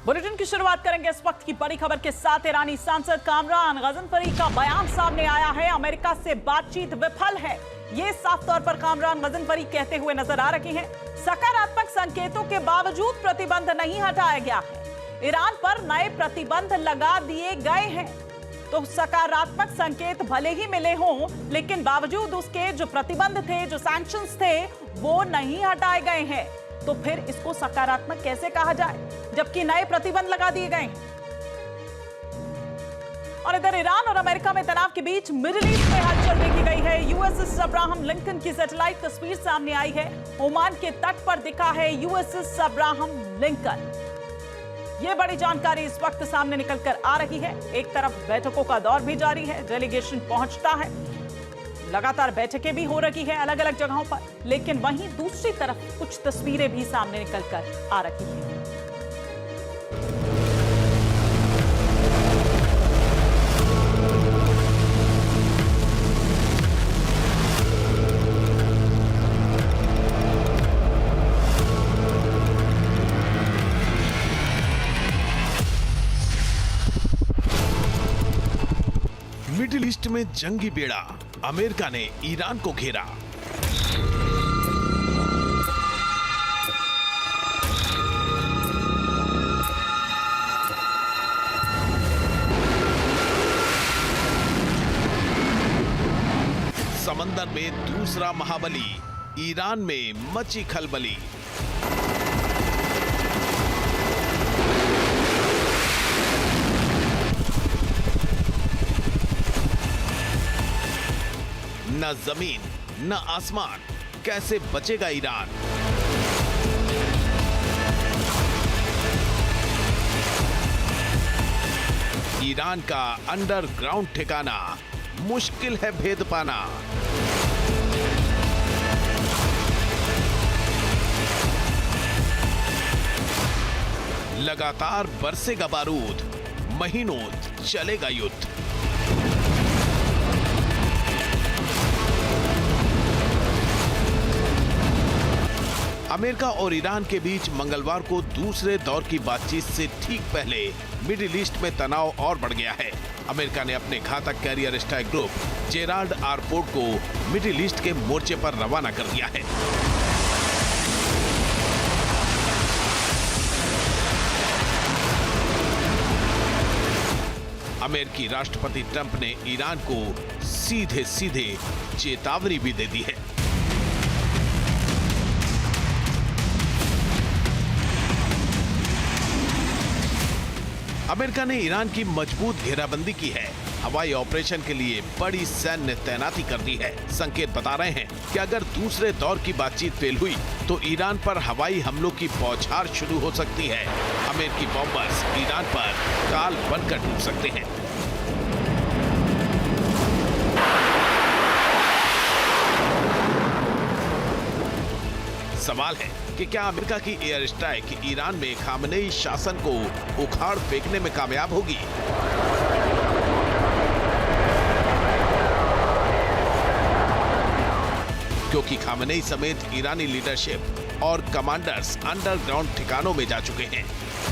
Bulletin की शुरुआत करेंगे इस वक्त की बड़ी खबर के साथ। ईरानी सांसद कामरान गजनफरी का बयान सामने आया है। अमेरिका से बातचीत विफल है, ये साफ तौर पर कामरान गजनफरी कहते हुए नजर आ रहे हैं। सकारात्मक संकेतों के बावजूद प्रतिबंध नहीं हटाया गया है। ईरान पर नए प्रतिबंध लगा दिए गए हैं, तो सकारात्मक संकेत भले ही मिले हों, लेकिन बावजूद उसके जो प्रतिबंध थे, जो सैंक्शंस थे, वो नहीं हटाए गए हैं। तो फिर इसको सकारात्मक कैसे कहा जाए, जबकि नए प्रतिबंध लगा दिए गए हैं। और इधर ईरान और अमेरिका में तनाव के बीच मिडिल ईस्ट में हलचल देखी गई है। यूएसएस अब्राहम लिंकन की सैटेलाइट तस्वीर सामने आई है। ओमान के तट पर दिखा है यूएसएस अब्राहम लिंकन। यह बड़ी जानकारी इस वक्त सामने निकलकर आ रही है। एक तरफ बैठकों का दौर भी जारी है, डेलीगेशन पहुंचता है, लगातार बैठकें भी हो रही है अलग अलग जगहों पर, लेकिन वहीं दूसरी तरफ कुछ तस्वीरें भी सामने निकलकर आ रही हैं। मिडिल ईस्ट में जंगी बेड़ा, अमेरिका ने ईरान को घेरा। समंदर में दूसरा महाबली, ईरान में मची खलबली। न जमीन न आसमान, कैसे बचेगा ईरान? ईरान का अंडरग्राउंड ठिकाना, मुश्किल है भेद पाना। लगातार बरसेगा बारूद, महीनों चलेगा युद्ध। अमेरिका और ईरान के बीच मंगलवार को दूसरे दौर की बातचीत से ठीक पहले मिडिल ईस्ट में तनाव और बढ़ गया है। अमेरिका ने अपने घातक carrier strike group Gerald R port को मिडिल ईस्ट के मोर्चे पर रवाना कर दिया है। अमेरिकी राष्ट्रपति ट्रंप ने ईरान को सीधे सीधे चेतावनी भी दे दी है। अमेरिका ने ईरान की मजबूत घेराबंदी की है। हवाई ऑपरेशन के लिए बड़ी सैन्य तैनाती कर दी है। संकेत बता रहे हैं कि अगर दूसरे दौर की बातचीत फेल हुई तो ईरान पर हवाई हमलों की बौछार शुरू हो सकती है। अमेरिकी बॉम्बर्स ईरान पर काल बनकर टूट सकते हैं। सवाल है कि क्या अमेरिका की एयर स्ट्राइक ईरान में खामनेई शासन को उखाड़ फेंकने में कामयाब होगी? क्योंकि खामनेई समेत ईरानी लीडरशिप और कमांडर्स अंडरग्राउंड ठिकानों में जा चुके हैं।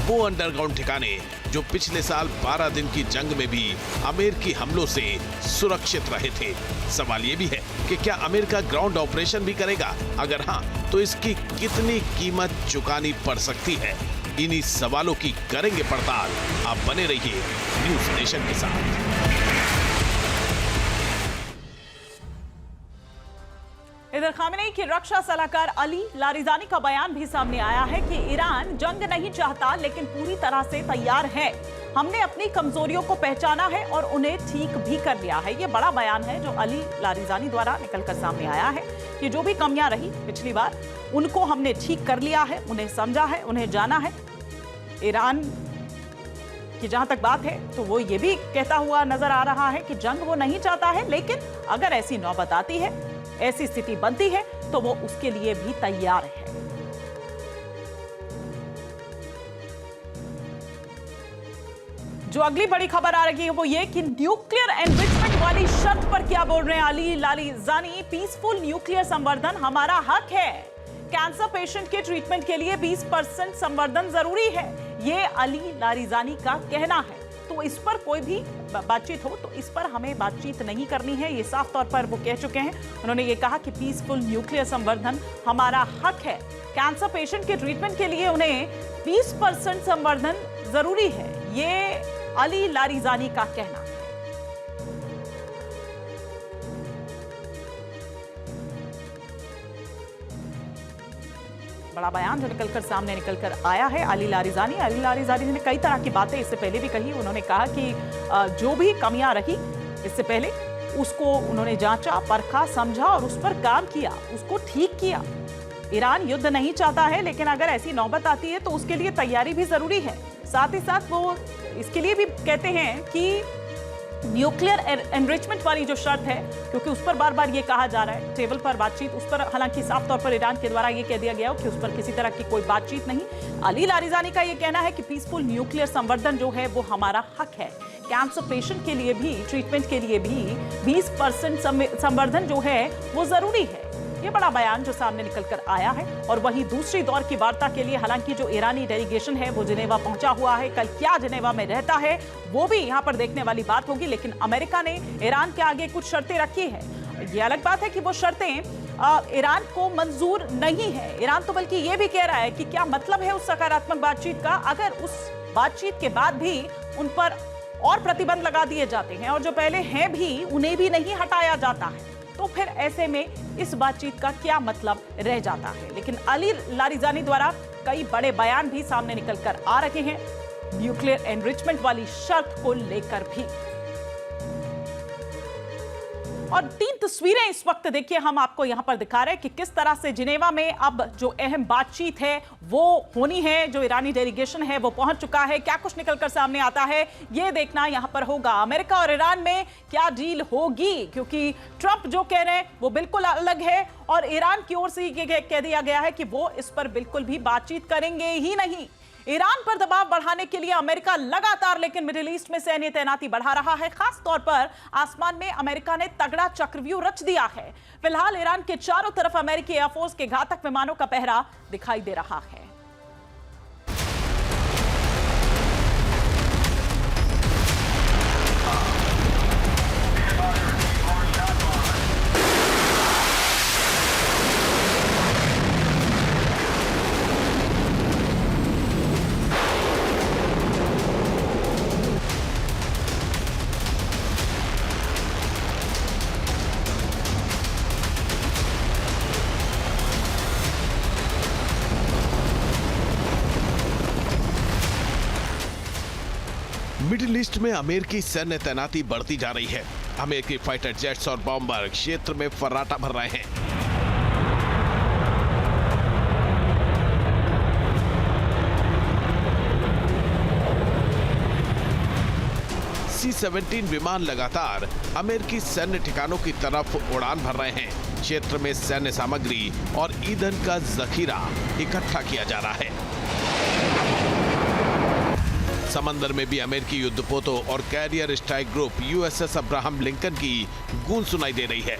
वो अंडरग्राउंड ठिकाने जो पिछले साल 12 दिन की जंग में भी अमेरिकी हमलों से सुरक्षित रहे थे। सवाल ये भी है कि क्या अमेरिका ग्राउंड ऑपरेशन भी करेगा? अगर हाँ, तो इसकी कितनी कीमत चुकानी पड़ सकती है? इन्हीं सवालों की करेंगे पड़ताल। आप बने रहिए न्यूज़ नेशन के साथ। इधर खामेनेई की रक्षा सलाहकार अली लारिजानी का बयान भी सामने आया है कि ईरान जंग नहीं चाहता, लेकिन पूरी तरह से तैयार है। हमने अपनी कमजोरियों को पहचाना है और उन्हें ठीक भी कर लिया है। ये बड़ा बयान है जो अली लारिजानी द्वारा निकलकर सामने आया है कि जो भी कमियां रही पिछली बार, उनको हमने ठीक कर लिया है, उन्हें समझा है, उन्हें जाना है। ईरान की जहां तक बात है तो वो ये भी कहता हुआ नजर आ रहा है कि जंग वो नहीं चाहता है, लेकिन अगर ऐसी नौबत आती है, ऐसी स्थिति बनती है, तो वो उसके लिए भी तैयार है। जो अगली बड़ी खबर आ रही है वो ये कि न्यूक्लियर एनरिचमेंट वाली शर्त पर क्या बोल रहे हैं अली लारिजानी। पीसफुल न्यूक्लियर संवर्धन हमारा हक है। कैंसर पेशेंट के ट्रीटमेंट के लिए 20% संवर्धन जरूरी है। ये अली लारिजानी का कहना है। तो इस पर कोई भी बातचीत हो तो इस पर हमें बातचीत नहीं करनी है, ये साफ तौर पर वो कह चुके हैं। उन्होंने ये कहा कि पीसफुल न्यूक्लियर संवर्धन हमारा हक है। कैंसर पेशेंट के ट्रीटमेंट के लिए उन्हें 20% संवर्धन जरूरी है, ये अली लारिजानी का कहना है। बड़ा बयान जो निकलकर सामने निकलकर आया है अली लारिजानी ने कई तरह की बातें इससे पहले भी कही। उन्होंने कहा कि जो भी कमियां रही इससे पहले उसको उन्होंने जांचा, परखा, समझा और उस पर काम किया, उसको ठीक किया। ईरान युद्ध नहीं चाहता है, लेकिन अगर ऐसी नौबत आती है तो उसके लिए तैयारी भी जरूरी है। साथ ही साथ वो इसके लिए भी कहते हैं कि न्यूक्लियर एनरिचमेंट वाली जो शर्त है, क्योंकि उस पर बार बार ये कहा जा रहा है टेबल पर बातचीत, उस पर हालांकि साफ तौर पर ईरान के द्वारा ये कह दिया गया हो कि उस पर किसी तरह की कोई बातचीत नहीं। अली लारिजानी का ये कहना है कि पीसफुल न्यूक्लियर संवर्धन जो है वो हमारा हक है। कैंसर पेशेंट के लिए भी, ट्रीटमेंट के लिए भी 20% संवर्धन जो है वो जरूरी है। ये बड़ा बयान जो सामने निकलकर आया है। और वहीं दूसरी दौर की वार्ता के लिए हालांकि जो ईरानी डेलीगेशन है वो जिनेवा पहुंचा हुआ है। कल क्या जिनेवा में रहता है वो भी यहां पर देखने वाली बात होगी। लेकिन अमेरिका ने ईरान के आगे कुछ शर्तें रखी है। ये अलग बात है कि वो शर्तें ईरान को मंजूर नहीं है। ईरान तो बल्कि ये भी कह रहा है कि क्या मतलब है उस सकारात्मक बातचीत का, अगर उस बातचीत के बाद भी उन पर और प्रतिबंध लगा दिए जाते हैं और जो पहले हैं भी उन्हें भी नहीं हटाया जाता है, तो फिर ऐसे में इस बातचीत का क्या मतलब रह जाता है। लेकिन अली लारिजानी द्वारा कई बड़े बयान भी सामने निकलकर आ रहे हैं न्यूक्लियर एनरिचमेंट वाली शर्त को लेकर भी। और 3 तस्वीरें इस वक्त देखिए हम आपको यहां पर दिखा रहे हैं कि किस तरह से जिनेवा में अब जो अहम बातचीत है वो होनी है। जो ईरानी डेलीगेशन है वो पहुंच चुका है। क्या कुछ निकलकर सामने आता है ये देखना यहां पर होगा। अमेरिका और ईरान में क्या डील होगी, क्योंकि ट्रंप जो कह रहे हैं वो बिल्कुल अलग है और ईरान की ओर से कह दिया गया है कि वो इस पर बिल्कुल भी बातचीत करेंगे ही नहीं। ईरान पर दबाव बढ़ाने के लिए अमेरिका लगातार लेकिन मिडिल ईस्ट में सैन्य तैनाती बढ़ा रहा है। खास तौर पर आसमान में अमेरिका ने तगड़ा चक्रव्यूह रच दिया है। फिलहाल ईरान के चारों तरफ अमेरिकी एयरफोर्स के घातक विमानों का पहरा दिखाई दे रहा है। मिडिल ईस्ट में अमेरिकी सैन्य तैनाती बढ़ती जा रही है। अमेरिकी फाइटर जेट्स और बॉम्बर क्षेत्र में फर्राटा भर रहे हैं। C-17 विमान लगातार अमेरिकी सैन्य ठिकानों की तरफ उड़ान भर रहे हैं। क्षेत्र में सैन्य सामग्री और ईंधन का जखीरा इकट्ठा किया जा रहा है। समंदर में भी अमेरिकी युद्धपोतों और carrier strike group USS Abraham Lincoln की गूंज सुनाई दे रही है।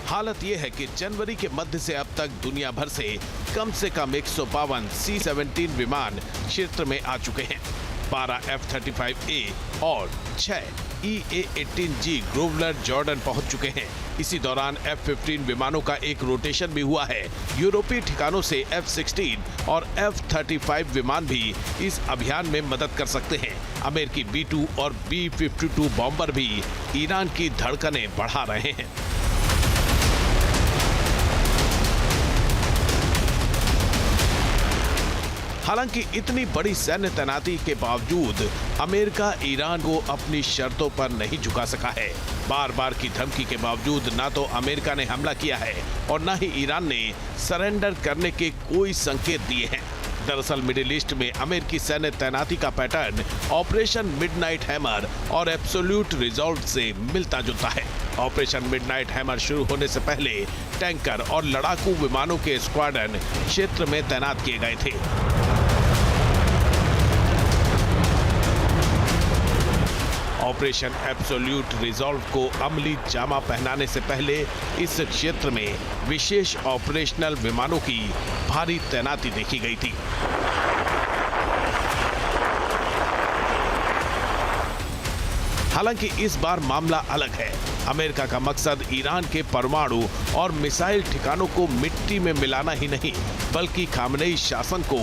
हालत यह है कि जनवरी के मध्य से अब तक दुनिया भर से कम 152 C-17 विमान क्षेत्र में आ चुके हैं। 12 F-35A और 6 EA-18G ग्रोवलर जॉर्डन पहुंच चुके हैं। इसी दौरान F-15 विमानों का एक रोटेशन भी हुआ है। यूरोपीय ठिकानों से F-16 और F-35 विमान भी इस अभियान में मदद कर सकते हैं। अमेरिकी B-2 और B-52 बॉम्बर भी ईरान की धड़कनें बढ़ा रहे हैं। हालांकि इतनी बड़ी सैन्य तैनाती के बावजूद अमेरिका ईरान को अपनी शर्तों पर नहीं झुका सका है। बार बार की धमकी के बावजूद ना तो अमेरिका ने हमला किया है और ना ही ईरान ने सरेंडर करने के कोई संकेत दिए हैं। दरअसल मिडिल ईस्ट में अमेरिकी सैन्य तैनाती का पैटर्न ऑपरेशन मिडनाइट हैमर और एब्सोल्यूट रिजॉल्व से मिलता जुलता है। ऑपरेशन मिडनाइट हैमर शुरू होने से पहले टैंकर और लड़ाकू विमानों के स्क्वाड्रन क्षेत्र में तैनात किए गए थे। ऑपरेशन एब्सोल्यूट रिजॉल्व को अमली जामा पहनाने से पहले इस क्षेत्र में विशेष ऑपरेशनल विमानों की भारी तैनाती देखी गई थी। हालांकि इस बार मामला अलग है। अमेरिका का मकसद ईरान के परमाणु और मिसाइल ठिकानों को मिट्टी में मिलाना ही नहीं, बल्कि खामनेई शासन को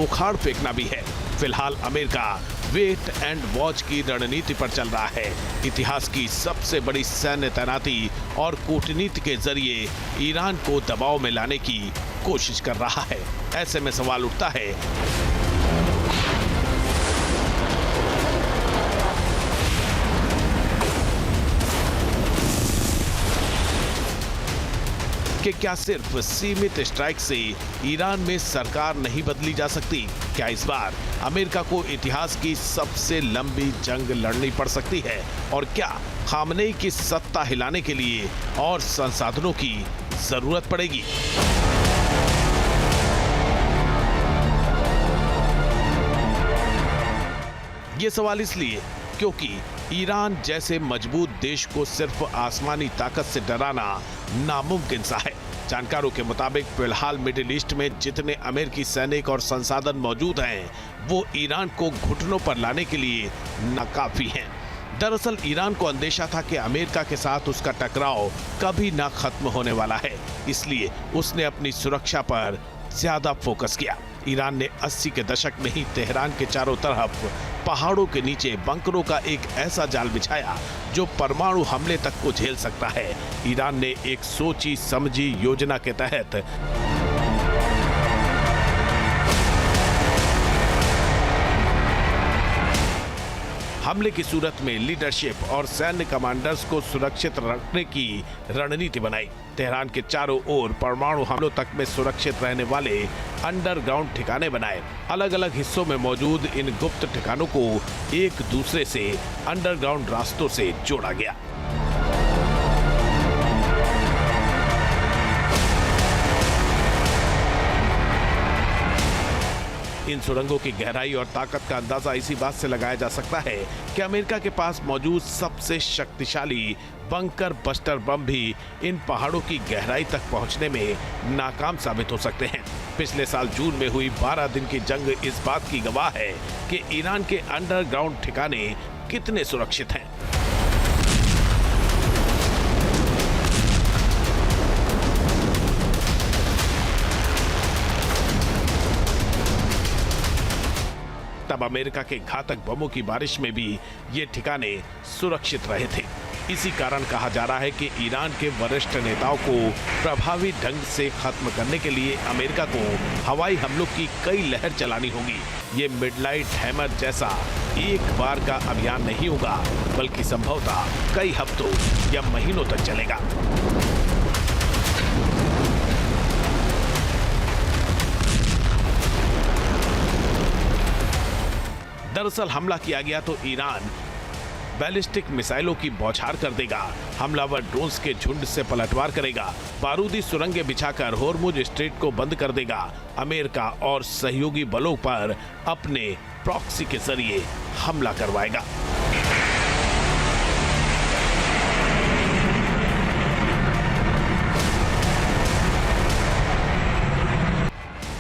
उखाड़ फेंकना भी है। फिलहाल अमेरिका वेट एंड वॉच की रणनीति पर चल रहा है। इतिहास की सबसे बड़ी सैन्य तैनाती और कूटनीति के जरिए ईरान को दबाव में लाने की कोशिश कर रहा है। ऐसे में सवाल उठता है कि क्या सिर्फ सीमित स्ट्राइक से ईरान में सरकार नहीं बदली जा सकती? क्या इस बार अमेरिका को इतिहास की सबसे लंबी जंग लड़नी पड़ सकती है? और क्या खामनेई की सत्ता हिलाने के लिए और संसाधनों की जरूरत पड़ेगी? ये सवाल इसलिए क्योंकि ईरान जैसे मजबूत देश को सिर्फ आसमानी ताकत से डराना नामुमकिन सा है। जानकारों के मुताबिक फिलहाल मिडिल ईस्ट में जितने अमेरिकी सैनिक और संसाधन मौजूद हैं, वो ईरान को घुटनों पर लाने के लिए नाकाफी हैं। दरअसल ईरान को अंदेशा था कि अमेरिका के साथ उसका टकराव कभी ना खत्म होने वाला है, इसलिए उसने अपनी सुरक्षा पर ज्यादा फोकस किया। ईरान ने 80 के दशक में ही तेहरान के चारों तरफ पहाड़ों के नीचे बंकरों का एक ऐसा जाल बिछाया जो परमाणु हमले तक को झेल सकता है। ईरान ने एक सोची समझी योजना के तहत हमले की सूरत में लीडरशिप और सैन्य कमांडर्स को सुरक्षित रखने की रणनीति बनाई। तेहरान के चारों ओर परमाणु हमलों तक में सुरक्षित रहने वाले अंडरग्राउंड ठिकाने बनाए। अलग अलग हिस्सों में मौजूद इन गुप्त ठिकानों को एक दूसरे से अंडरग्राउंड रास्तों से जोड़ा गया। इन सुरंगों की गहराई और ताकत का अंदाजा इसी बात से लगाया जा सकता है कि अमेरिका के पास मौजूद सबसे शक्तिशाली बंकर बस्टर बम भी इन पहाड़ों की गहराई तक पहुंचने में नाकाम साबित हो सकते हैं। पिछले साल जून में हुई 12 दिन की जंग इस बात की गवाह है कि ईरान के अंडरग्राउंड ठिकाने कितने सुरक्षित हैं। तब अमेरिका के घातक बमों की बारिश में भी ये ठिकाने सुरक्षित रहे थे। इसी कारण कहा जा रहा है कि ईरान के वरिष्ठ नेताओं को प्रभावी ढंग से खत्म करने के लिए अमेरिका को हवाई हमलों की कई लहर चलानी होगी। ये मिडनाइट हैमर जैसा एक बार का अभियान नहीं होगा, बल्कि संभवतः कई हफ्तों या महीनों तक चलेगा। दरअसल हमला किया गया तो ईरान बैलिस्टिक मिसाइलों की बौछार कर देगा, हमलावर ड्रोन्स के झुंड से पलटवार करेगा, बारूदी सुरंगें बिछाकर होर्मुज स्ट्रेट को बंद कर देगा, अमेरिका और सहयोगी बलों पर अपने प्रॉक्सी के जरिए हमला करवाएगा।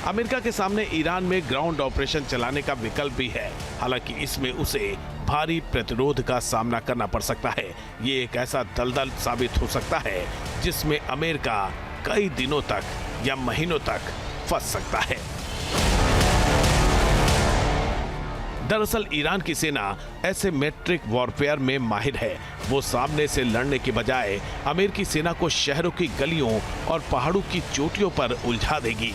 अमेरिका के सामने ईरान में ग्राउंड ऑपरेशन चलाने का विकल्प भी है, हालांकि इसमें उसे भारी प्रतिरोध का सामना करना पड़ सकता है। ये एक ऐसा दलदल साबित हो सकता है जिसमें अमेरिका कई दिनों तक या महीनों तक फंस सकता है। दरअसल ईरान की सेना एसिमेट्रिक वॉरफेयर में माहिर है। वो सामने से लड़ने के बजाय अमेरिकी सेना को शहरों की गलियों और पहाड़ों की चोटियों पर उलझा देगी।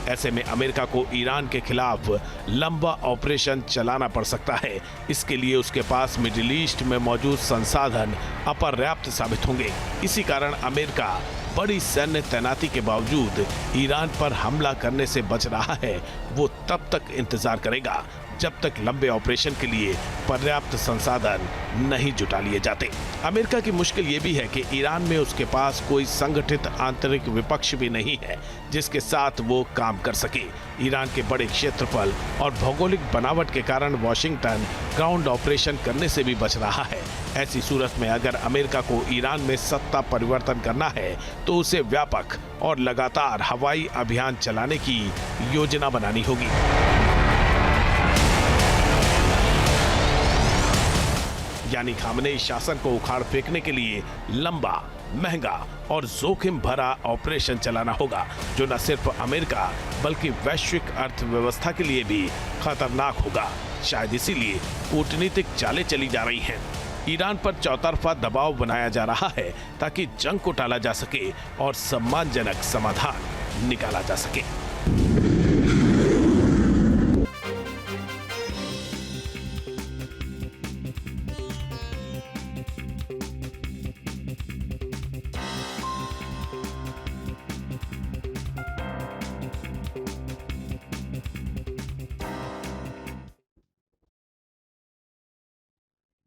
ऐसे में अमेरिका को ईरान के खिलाफ लंबा ऑपरेशन चलाना पड़ सकता है। इसके लिए उसके पास मिडिल ईस्ट में मौजूद संसाधन अपर्याप्त साबित होंगे। इसी कारण अमेरिका बड़ी सैन्य तैनाती के बावजूद ईरान पर हमला करने से बच रहा है। वो तब तक इंतजार करेगा जब तक लंबे ऑपरेशन के लिए पर्याप्त संसाधन नहीं जुटा लिए जाते। अमेरिका की मुश्किल ये भी है कि ईरान में उसके पास कोई संगठित आंतरिक विपक्ष भी नहीं है जिसके साथ वो काम कर सके। ईरान के बड़े क्षेत्रफल और भौगोलिक बनावट के कारण वॉशिंगटन ग्राउंड ऑपरेशन करने से भी बच रहा है। ऐसी सूरत में अगर अमेरिका को ईरान में सत्ता परिवर्तन करना है तो उसे व्यापक और लगातार हवाई अभियान चलाने की योजना बनानी होगी। यानी खामनेई शासन को उखाड़ फेंकने के लिए लंबा, महंगा और जोखिम भरा ऑपरेशन चलाना होगा, जो न सिर्फ अमेरिका बल्कि वैश्विक अर्थव्यवस्था के लिए भी खतरनाक होगा। शायद इसीलिए कूटनीतिक चालें चली जा रही हैं। ईरान पर चौतरफा दबाव बनाया जा रहा है ताकि जंग को टाला जा सके और सम्मानजनक समाधान निकाला जा सके।